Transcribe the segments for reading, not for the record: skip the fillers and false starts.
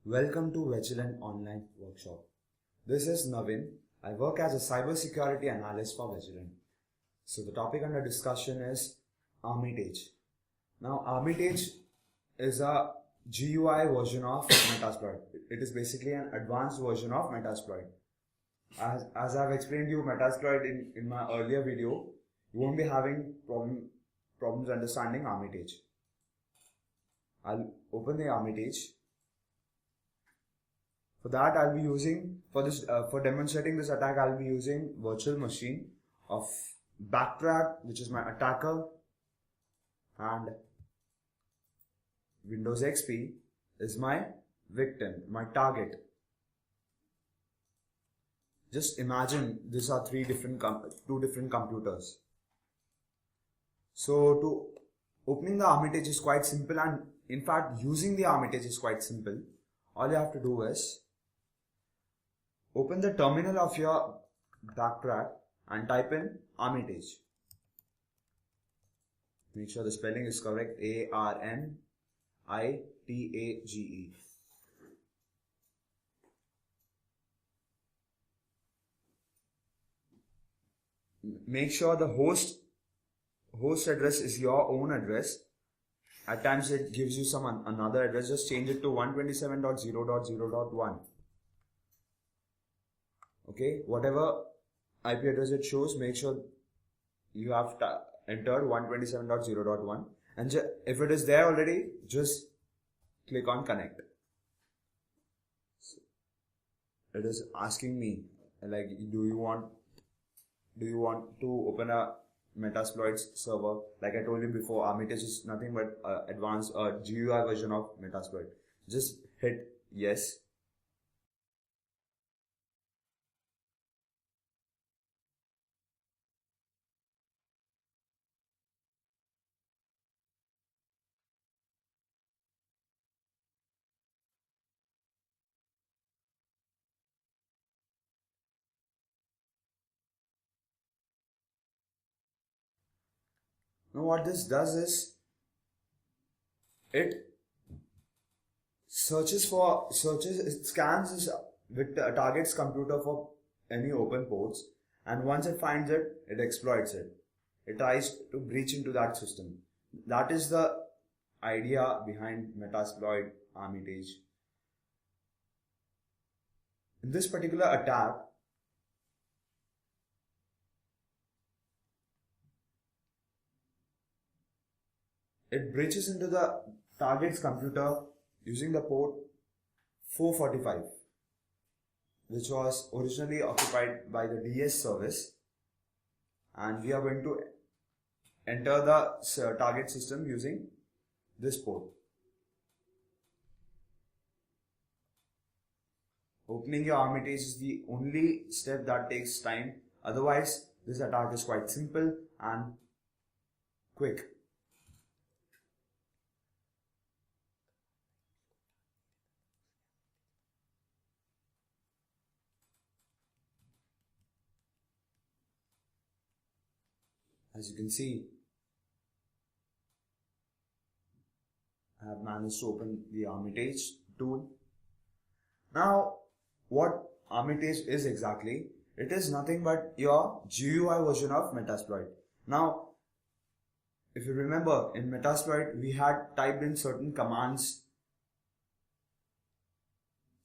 Welcome to Vigilant Online Workshop. This is Navin. I work as a cybersecurity analyst for Vigilant. So the topic under discussion is Armitage. Now Armitage is a GUI version of Metasploit. It is basically an advanced version of Metasploit. As I've explained you Metasploit in my earlier video, you won't be having problems understanding Armitage. I'll open the Armitage. For that, I'll be using, for demonstrating this attack, I'll be using virtual machine of Backtrack, which is my attacker, and Windows XP is my victim, my target. Just imagine these are two different computers. So to opening the Armitage is quite simple, and in fact using the Armitage is quite simple. All you have to do is open the terminal of your Backtrack and type in Armitage. Make sure the spelling is correct. A-R-M-I-T-A-G-E. Make sure the host address is your own address. At times it gives you some another address. Just change it to 127.0.0.1. Okay, whatever IP address it shows, make sure you have entered 127.0.1, and if it is there already, just click on connect. So it is asking me like, do you want to open a Metasploit server? Like I told you before, Armitage is nothing but advanced GUI version of Metasploit. Just hit yes. Now what this does is, it scans this target's computer for any open ports, and once it finds it, it exploits it. It tries to breach into that system. That is the idea behind Metasploit Armitage. In this particular attack, it breaches into the target's computer using the port 445, which was originally occupied by the DS service, and we are going to enter the target system using this port. Opening your Armitage is the only step that takes time. Otherwise, this attack is quite simple and quick. As you can see, I have managed to open the Armitage tool. Now, what Armitage is exactly? It is nothing but your GUI version of Metasploit. Now, if you remember, in Metasploit, we had typed in certain commands,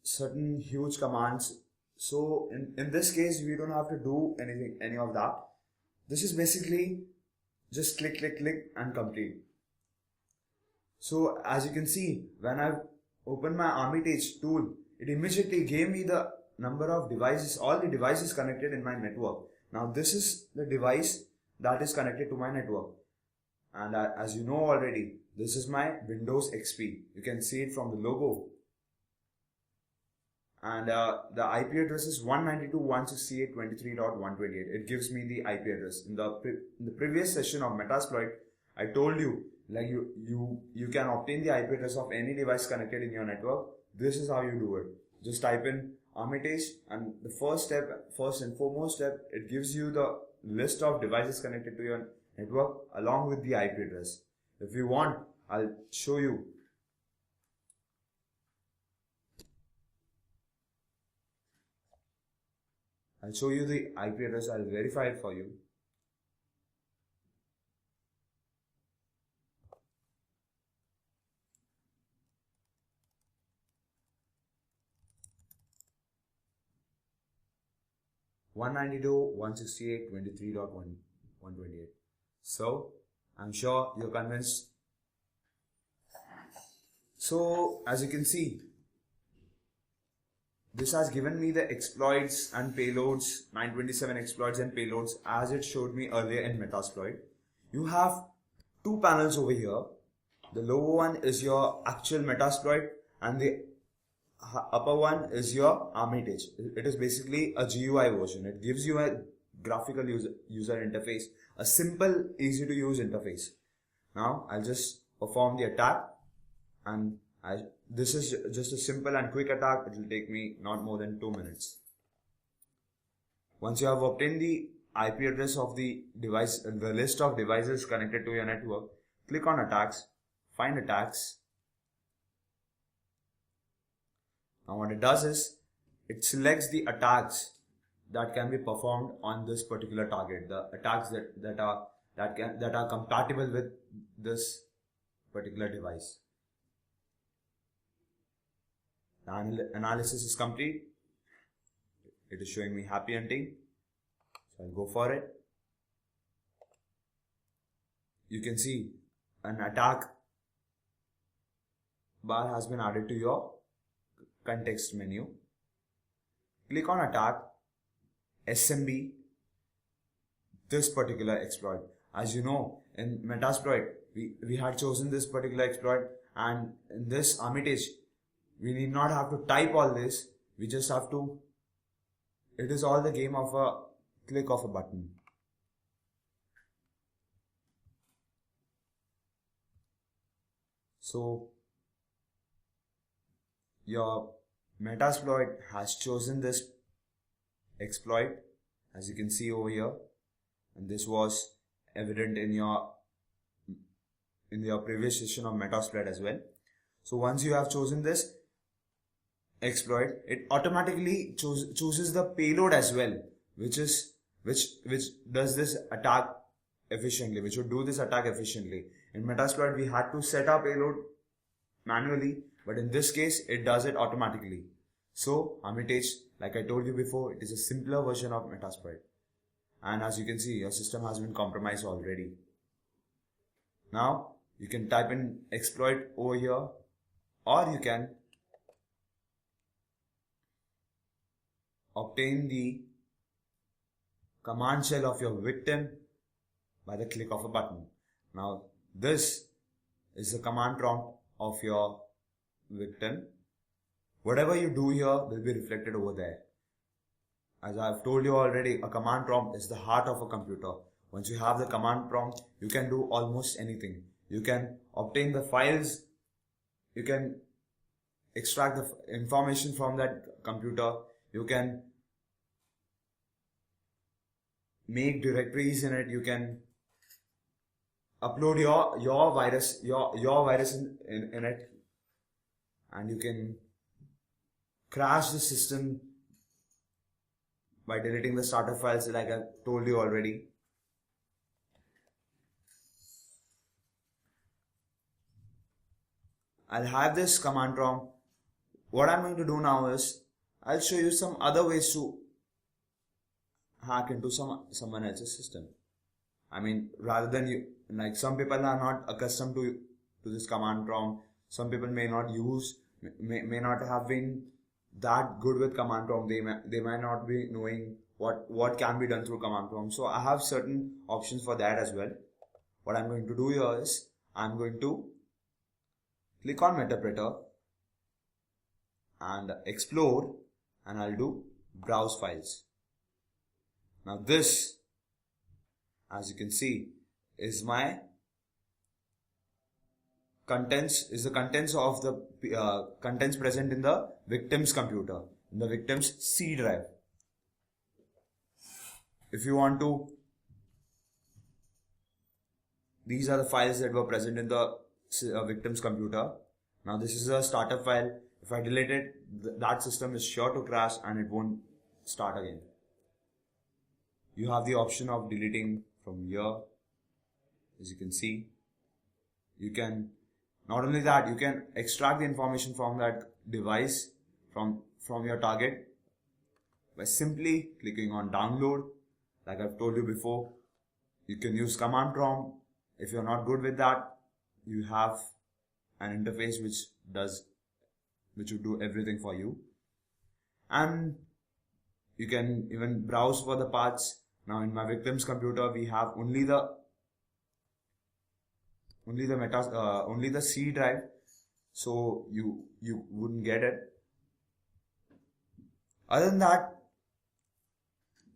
certain huge commands. So, in this case, we don't have to do any of that. This is basically just click, click, click and complete. So as you can see, when I've opened my Armitage tool, it immediately gave me the number of devices, all the devices connected in my network. Now this is the device that is connected to my network. And as you know already, this is my Windows XP. You can see it from the logo. And the IP address is 192.168.23.128. It gives me the IP address. In the previous session of Metasploit, I told you like you can obtain the IP address of any device connected in your network. This is how you do it. Just type in Armitage, and the first and foremost step, it gives you the list of devices connected to your network along with the IP address. If you want, I'll show you. I'll show you the IP address. I'll verify it for you. One 192.168.23.128. So I'm sure you're convinced. So as you can see, this has given me the exploits and payloads, 927 exploits and payloads, as it showed me earlier in Metasploit. You have two panels over here. The lower one is your actual Metasploit and the upper one is your Armitage. It is basically a GUI version. It gives you a graphical user interface, a simple, easy to use interface. Now I'll just perform the attack, and this is just a simple and quick attack. It will take me not more than 2 minutes. Once you have obtained the IP address of the device, the list of devices connected to your network, click on attacks, find attacks. Now what it does is, it selects the attacks that can be performed on this particular target, the attacks that are compatible with this particular device. The analysis is complete. It is showing me happy hunting. So I'll go for it. You can see an attack bar has been added to your context menu. Click on attack, SMB, this particular exploit. As you know, in Metasploit, we had chosen this particular exploit, and in this Armitage, we need not have to type all this. We just have to, it is all the game of a click of a button. So your Metasploit has chosen this exploit, as you can see over here, and this was evident in your previous session of Metasploit as well. So once you have chosen this exploit, it automatically chooses the payload as well, which does this attack efficiently, which would do this attack efficiently. In Metasploit, we had to set our payload manually, but in this case, it does it automatically. So Armitage, like I told you before, it is a simpler version of Metasploit. And as you can see, your system has been compromised already. Now, you can type in exploit over here, or you can obtain the command shell of your victim by the click of a button. Now, this is the command prompt of your victim. Whatever you do here will be reflected over there. As I have told you already, a command prompt is the heart of a computer. Once you have the command prompt, you can do almost anything. You can obtain the files, you can extract the information from that computer, you can make directories in it, you can upload your virus in it, and you can crash the system by deleting the starter files, like I told you already. I'll have this command prompt. What I'm going to do now is, I'll show you some other ways to hack into someone else's system. I mean, rather than you, like some people are not accustomed to this command prompt. Some people may not have been that good with command prompt. They might not be knowing what can be done through command prompt. So I have certain options for that as well. What I'm going to do here is, I'm going to click on Metapreter and explore, and I'll do browse files. Now this, as you can see, is my contents, is the contents of the contents present in the victim's computer, in the victim's C drive. If you want to, these are the files that were present in the victim's computer. Now this is a startup file. If I delete it, that system is sure to crash and it won't start again. You have the option of deleting from here. As you can see, you can, not only that, you can extract the information from that device, from your target, by simply clicking on download. Like I've told you before, you can use command prompt. If you're not good with that, you have an interface which will do everything for you. And you can even browse for the paths. Now in my victim's computer, we have only the C drive, so you wouldn't get it. Other than that,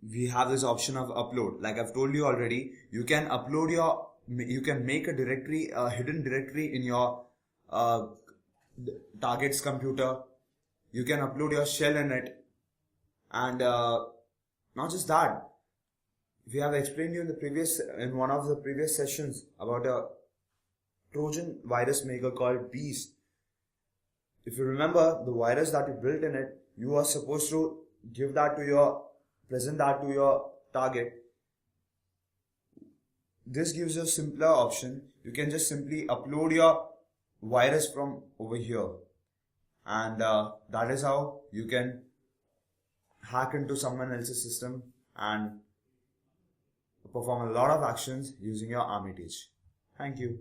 we have this option of upload. Like I've told you already, you can make a directory, a hidden directory in your target's computer. You can upload your shell in it, and not just that. We have explained you in one of the previous sessions about a Trojan virus maker called Beast. If you remember, the virus that you built in it, you are supposed to present that to your target. This gives you a simpler option. You can just simply upload your virus from over here, and that is how you can hack into someone else's system and perform a lot of actions using your Armitage. Thank you.